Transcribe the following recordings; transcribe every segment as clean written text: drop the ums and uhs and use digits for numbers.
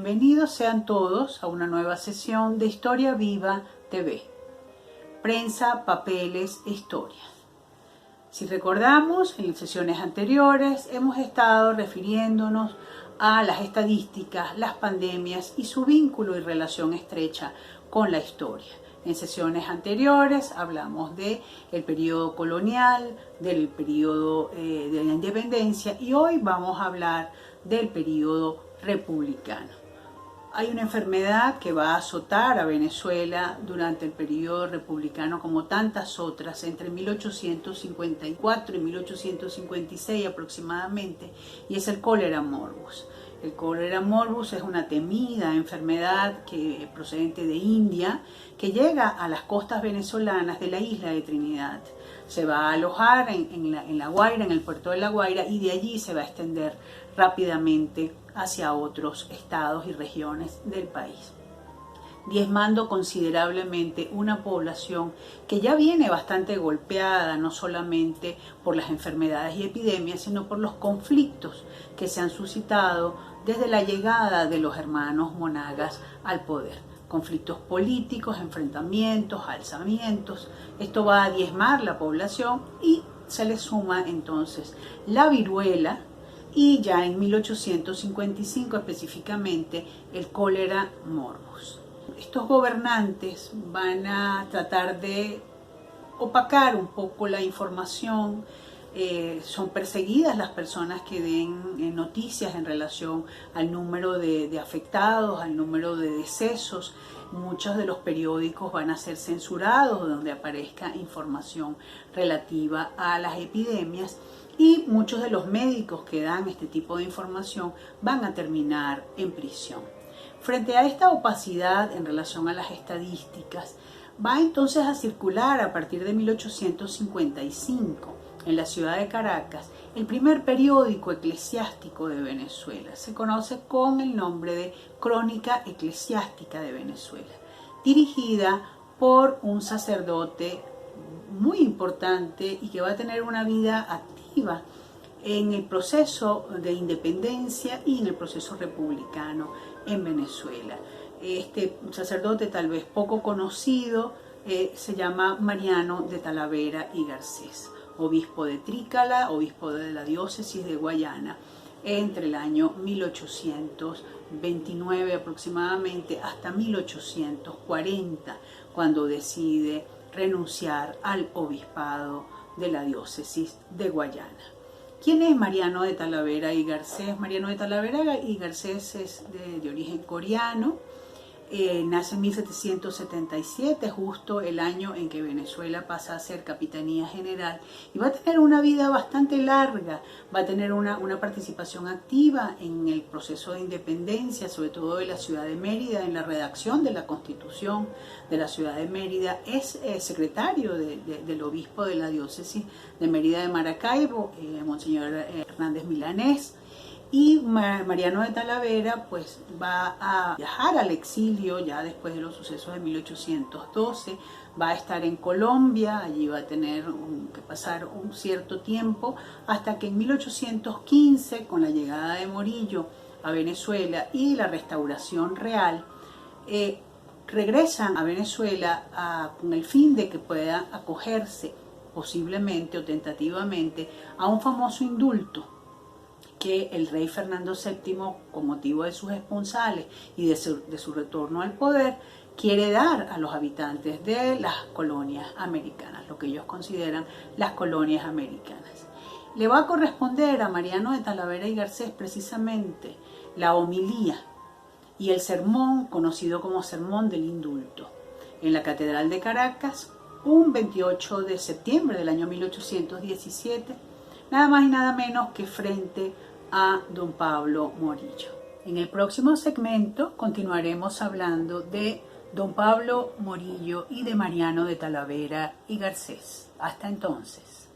Bienvenidos sean todos a una nueva sesión de Historia Viva TV. Prensa, papeles e historias. Si recordamos, en sesiones anteriores hemos estado refiriéndonos a las estadísticas, las pandemias y su vínculo y relación estrecha con la historia. En sesiones anteriores hablamos del periodo colonial, del periodo de la independencia y hoy vamos a hablar del periodo republicano. Hay una enfermedad que va a azotar a Venezuela durante el periodo republicano como tantas otras, entre 1854 y 1856 aproximadamente, y es el cólera morbus. El cólera morbus es una temida enfermedad procedente de India que llega a las costas venezolanas de la isla de Trinidad. Se va a alojar en La Guaira, en el puerto de La Guaira, y de allí se va a extender rápidamente hacia otros estados y regiones del país, diezmando considerablemente una población que ya viene bastante golpeada, no solamente por las enfermedades y epidemias, sino por los conflictos que se han suscitado desde la llegada de los hermanos Monagas al poder. Conflictos políticos, enfrentamientos, alzamientos. Esto va a diezmar la población y se le suma entonces la viruela y ya en 1855 específicamente el cólera morbus. Estos gobernantes van a tratar de opacar un poco la información. Son perseguidas las personas que den noticias en relación al número de afectados, al número de decesos. Muchos de los periódicos van a ser censurados donde aparezca información relativa a las epidemias y muchos de los médicos que dan este tipo de información van a terminar en prisión. Frente a esta opacidad en relación a las estadísticas, va entonces a circular a partir de 1855 en la ciudad de Caracas el primer periódico eclesiástico de Venezuela. Se conoce con el nombre de Crónica Eclesiástica de Venezuela, dirigida por un sacerdote muy importante y que va a tener una vida activa en el proceso de independencia y en el proceso republicano en Venezuela. Este sacerdote, tal vez poco conocido, se llama Mariano de Talavera y Garcés, obispo de Trícala, obispo de la diócesis de Guayana, entre el año 1829 aproximadamente hasta 1840, cuando decide renunciar al obispado de la diócesis de Guayana. ¿Quién es Mariano de Talavera y Garcés? Mariano de Talavera y Garcés es de origen coreano. Nace en 1777, justo el año en que Venezuela pasa a ser capitanía general, y va a tener una vida bastante larga, va a tener una participación activa en el proceso de independencia, sobre todo de la ciudad de Mérida, en la redacción de la Constitución de la ciudad de Mérida. Es secretario del obispo de la diócesis de Mérida de Maracaibo, Monseñor Hernández Milanés. Y Mariano de Talavera pues va a viajar al exilio ya después de los sucesos de 1812, va a estar en Colombia, allí va a tener que pasar un cierto tiempo, hasta que en 1815, con la llegada de Morillo a Venezuela y la restauración real, regresan a Venezuela con el fin de que pueda acogerse posiblemente o tentativamente a un famoso indulto que el rey Fernando VII, con motivo de sus esponsales y de su retorno al poder, quiere dar a los habitantes de las colonias americanas, lo que ellos consideran las colonias americanas. Le va a corresponder a Mariano de Talavera y Garcés precisamente la homilía y el sermón conocido como Sermón del Indulto en la Catedral de Caracas, un 28 de septiembre del año 1817, nada más y nada menos que frente a don Pablo Morillo. En el próximo segmento continuaremos hablando de don Pablo Morillo y de Mariano de Talavera y Garcés. Hasta entonces.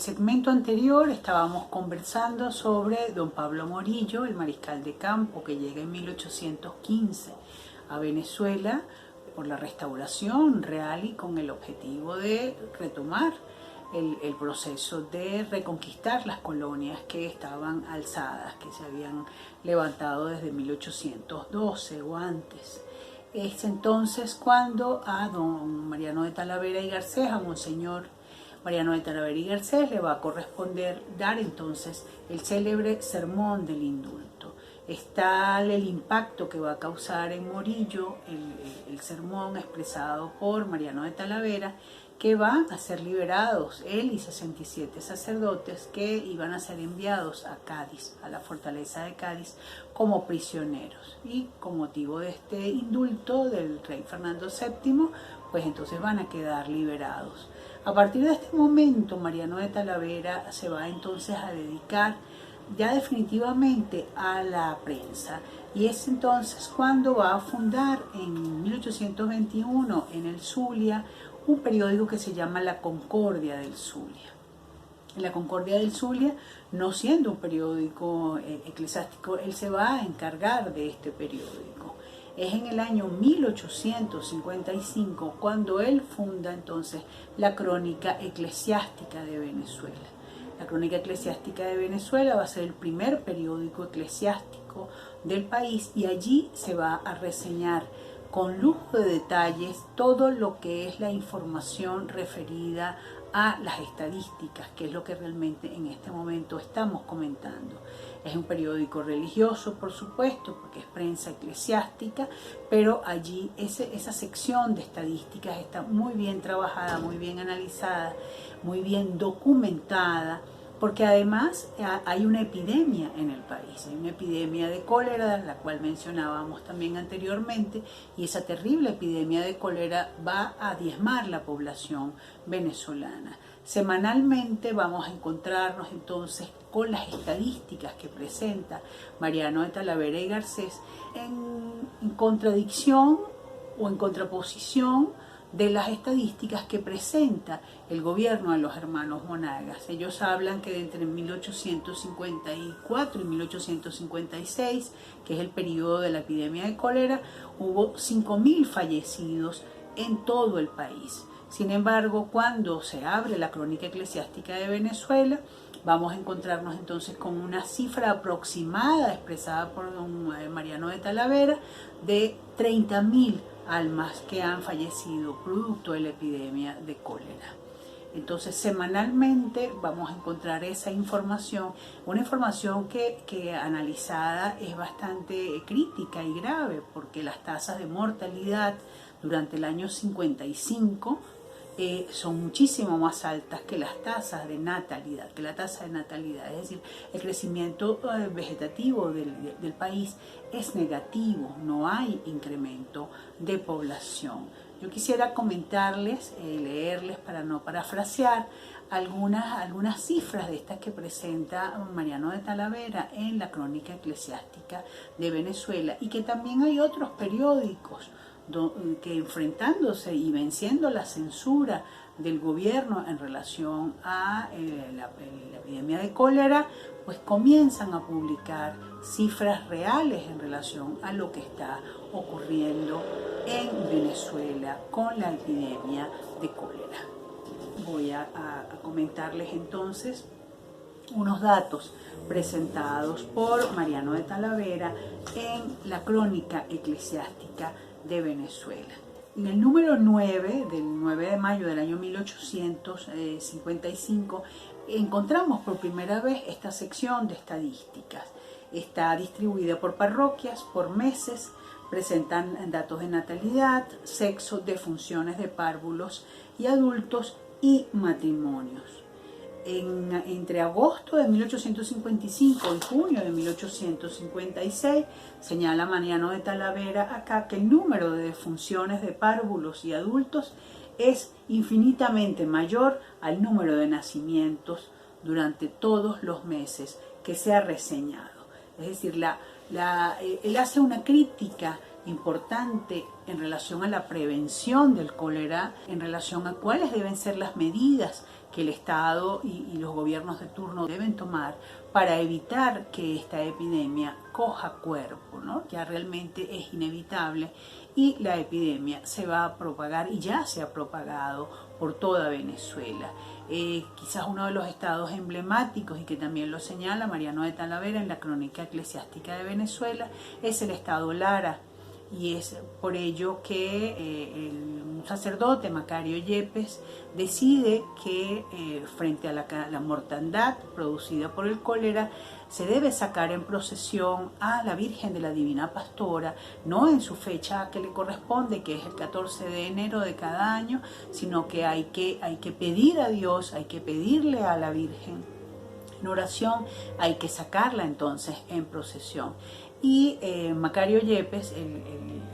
segmento anterior estábamos conversando sobre don Pablo Morillo, el mariscal de campo que llega en 1815 a Venezuela por la restauración real y con el objetivo de retomar el proceso de reconquistar las colonias que estaban alzadas, que se habían levantado desde 1812 o antes. Es entonces cuando a don Mariano de Talavera y Garcés, a Monseñor Mariano de Talavera y Garcés, le va a corresponder dar entonces el célebre Sermón del Indulto. Es tal el impacto que va a causar en Morillo el sermón expresado por Mariano de Talavera, que van a ser liberados él y 67 sacerdotes que iban a ser enviados a Cádiz, a la fortaleza de Cádiz, como prisioneros. Y con motivo de este indulto del rey Fernando VII, pues entonces van a quedar liberados. A partir de este momento, Mariano de Talavera se va entonces a dedicar ya definitivamente a la prensa, y es entonces cuando va a fundar en 1821 en el Zulia un periódico que se llama La Concordia del Zulia. La Concordia del Zulia, no siendo un periódico eclesiástico, él se va a encargar de este periódico. Es en el año 1855 cuando él funda entonces la Crónica Eclesiástica de Venezuela. La Crónica Eclesiástica de Venezuela va a ser el primer periódico eclesiástico del país, y allí se va a reseñar con lujo de detalles todo lo que es la información referida a las estadísticas, que es lo que realmente en este momento estamos comentando. Es un periódico religioso, por supuesto, porque es prensa eclesiástica, pero allí esa sección de estadísticas está muy bien trabajada, muy bien analizada, muy bien documentada, porque además hay una epidemia en el país, hay una epidemia de cólera, la cual mencionábamos también anteriormente, y esa terrible epidemia de cólera va a diezmar la población venezolana. Semanalmente vamos a encontrarnos entonces con las estadísticas que presenta Mariano de Talavera y Garcés en contradicción o en contraposición de las estadísticas que presenta el gobierno de los hermanos Monagas. Ellos hablan que entre 1854 y 1856, que es el periodo de la epidemia de cólera, hubo 5.000 fallecidos en todo el país. Sin embargo, cuando se abre la Crónica Eclesiástica de Venezuela, vamos a encontrarnos entonces con una cifra aproximada expresada por don Mariano de Talavera de 30.000 almas que han fallecido producto de la epidemia de cólera. Entonces, semanalmente vamos a encontrar esa información, una información que analizada es bastante crítica y grave, porque las tasas de mortalidad durante el año 55 son muchísimo más altas que las tasas de natalidad, es decir, el crecimiento vegetativo del país es negativo, no hay incremento de población. Yo quisiera comentarles, leerles para no parafrasear, algunas cifras de estas que presenta Mariano de Talavera en la Crónica Eclesiástica de Venezuela, y que también hay otros periódicos que, enfrentándose y venciendo la censura del gobierno en relación a la epidemia de cólera, pues comienzan a publicar cifras reales en relación a lo que está ocurriendo en Venezuela con la epidemia de cólera. Voy a comentarles entonces unos datos presentados por Mariano de Talavera en la Crónica Eclesiástica de Venezuela. En el número 9, del 9 de mayo del año 1855, encontramos por primera vez esta sección de estadísticas. Está distribuida por parroquias, por meses, presentan datos de natalidad, sexo, defunciones de párvulos y adultos y matrimonios. Entre agosto de 1855 y junio de 1856, señala Mariano de Talavera acá que el número de defunciones de párvulos y adultos es infinitamente mayor al número de nacimientos durante todos los meses que se ha reseñado. Es decir, él hace una crítica importante en relación a la prevención del cólera, en relación a cuáles deben ser las medidas que el Estado y los gobiernos de turno deben tomar para evitar que esta epidemia coja cuerpo, ¿no? Ya realmente es inevitable y la epidemia se va a propagar y ya se ha propagado por toda Venezuela. Quizás uno de los estados emblemáticos y que también lo señala Mariano de Talavera en la Crónica Eclesiástica de Venezuela es el estado Lara. Y es por ello que el sacerdote Macario Yepes decide que frente a la mortandad producida por el cólera se debe sacar en procesión a la Virgen de la Divina Pastora, no en su fecha que le corresponde, que es el 14 de enero de cada año, sino que hay que pedir a Dios, hay que pedirle a la Virgen en oración, hay que sacarla entonces en procesión. Y Macario Yepes, el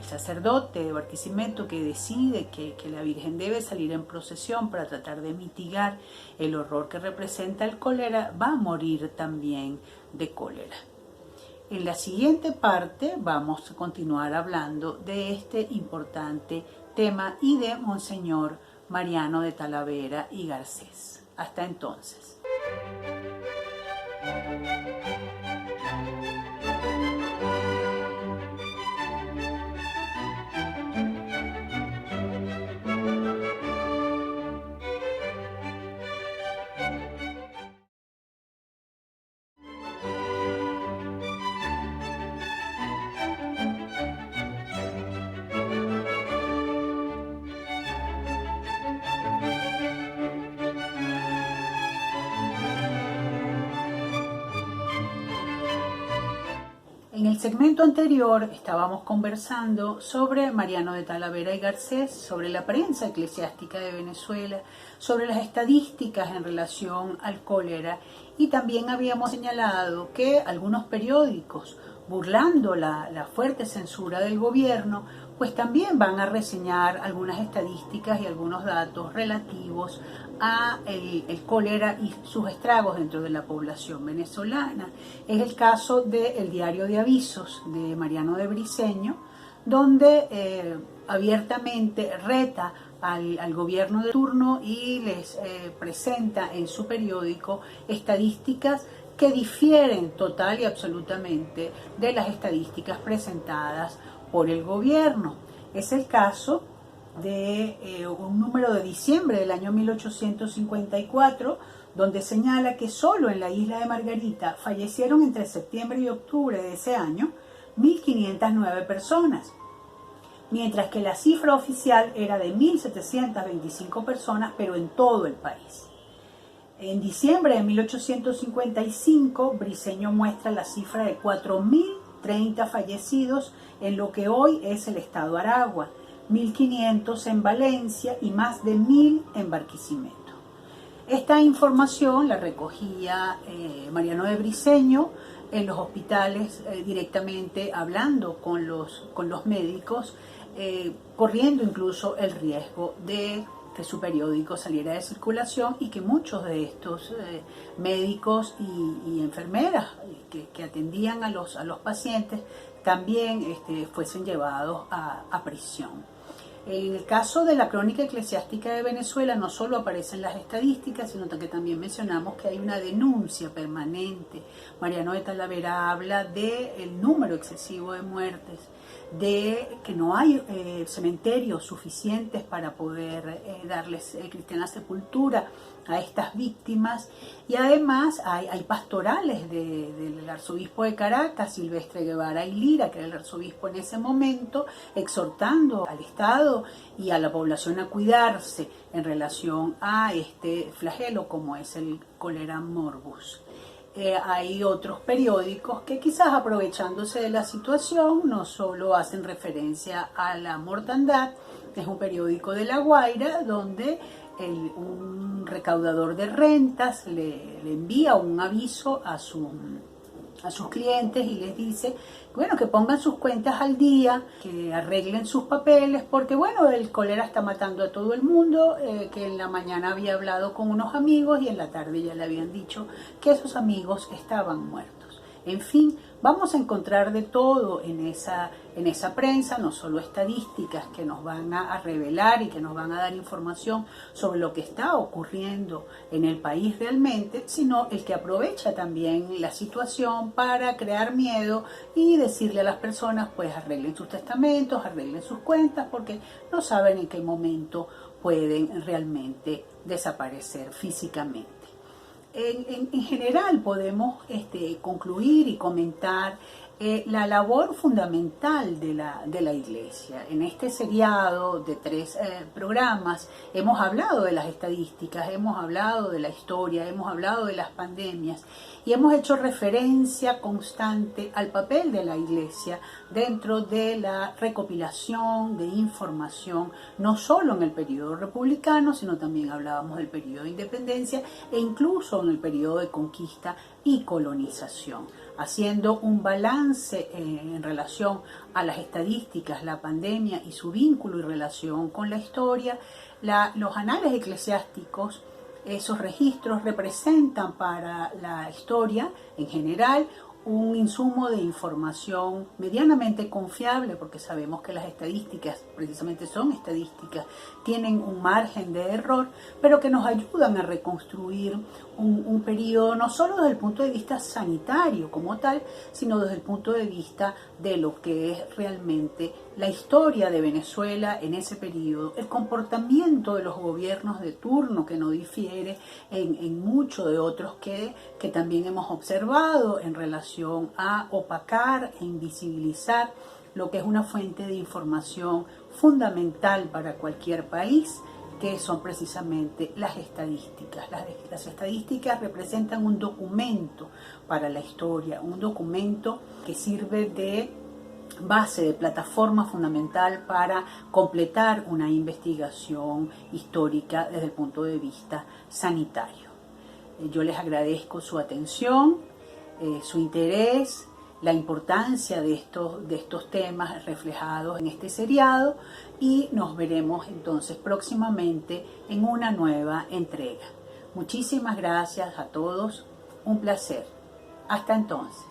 sacerdote de Barquisimeto, que decide que la Virgen debe salir en procesión para tratar de mitigar el horror que representa el cólera, va a morir también de cólera. En la siguiente parte vamos a continuar hablando de este importante tema y de Monseñor Mariano de Talavera y Garcés. Hasta entonces. En el segmento anterior estábamos conversando sobre Mariano de Talavera y Garcés, sobre la prensa eclesiástica de Venezuela, sobre las estadísticas en relación al cólera y también habíamos señalado que algunos periódicos, burlando la fuerte censura del gobierno, pues también van a reseñar algunas estadísticas y algunos datos relativos a el cólera y sus estragos dentro de la población venezolana. Es el caso del Diario de Avisos de Mariano de Briceño, donde abiertamente reta al gobierno de turno y les presenta en su periódico estadísticas que difieren total y absolutamente de las estadísticas presentadas por el gobierno. Es el caso de un número de diciembre del año 1854, donde señala que solo en la isla de Margarita fallecieron entre septiembre y octubre de ese año 1.509 personas, mientras que la cifra oficial era de 1.725 personas, pero en todo el país. En diciembre de 1855, Briceño muestra la cifra de 4.030 fallecidos en lo que hoy es el estado Aragua, 1.500 en Valencia y más de 1.000 en Barquisimeto. Esta información la recogía Mariano de Briceño en los hospitales, directamente hablando con los médicos, corriendo incluso el riesgo de que su periódico saliera de circulación y que muchos de estos médicos y enfermeras que atendían a los pacientes también fuesen llevados a prisión. En el caso de la Crónica Eclesiástica de Venezuela no solo aparecen las estadísticas, sino que también mencionamos que hay una denuncia permanente. Mariano de Talavera habla del número excesivo de muertes, de que no hay cementerios suficientes para poder darles cristiana sepultura a estas víctimas, y además hay pastorales del arzobispo de Caracas, Silvestre Guevara y Lira, que era el arzobispo en ese momento, exhortando al Estado y a la población a cuidarse en relación a este flagelo como es el cólera morbus. Hay otros periódicos que quizás aprovechándose de la situación no solo hacen referencia a la mortandad. Es un periódico de La Guaira donde un recaudador de rentas le envía un aviso a sus clientes y les dice, bueno, que pongan sus cuentas al día, que arreglen sus papeles, porque bueno, el cólera está matando a todo el mundo, que en la mañana había hablado con unos amigos y en la tarde ya le habían dicho que esos amigos estaban muertos. En fin, vamos a encontrar de todo en esa prensa, no solo estadísticas que nos van a revelar y que nos van a dar información sobre lo que está ocurriendo en el país realmente, sino el que aprovecha también la situación para crear miedo y decirle a las personas, pues arreglen sus testamentos, arreglen sus cuentas, porque no saben en qué momento pueden realmente desaparecer físicamente. En general podemos concluir y comentar la labor fundamental de la Iglesia. En este seriado de 3 programas hemos hablado de las estadísticas, hemos hablado de la historia, hemos hablado de las pandemias y hemos hecho referencia constante al papel de la Iglesia dentro de la recopilación de información, no solo en el periodo republicano, sino también hablábamos del periodo de independencia e incluso en el periodo de conquista y colonización, haciendo un balance en relación a las estadísticas, la pandemia y su vínculo y relación con la historia. Los anales eclesiásticos, esos registros representan para la historia en general un insumo de información medianamente confiable, porque sabemos que las estadísticas, precisamente son estadísticas, tienen un margen de error, pero que nos ayudan a reconstruir un periodo no solo desde el punto de vista sanitario como tal, sino desde el punto de vista de lo que es realmente la historia de Venezuela en ese periodo, el comportamiento de los gobiernos de turno, que no difiere en mucho de otros que también hemos observado en relación a opacar e invisibilizar lo que es una fuente de información fundamental para cualquier país, que son precisamente las estadísticas. Las estadísticas representan un documento para la historia, un documento que sirve de base, de plataforma fundamental para completar una investigación histórica desde el punto de vista sanitario. Yo les agradezco su atención, su interés, la importancia de estos temas reflejados en este seriado, y nos veremos entonces próximamente en una nueva entrega. Muchísimas gracias a todos, un placer. Hasta entonces.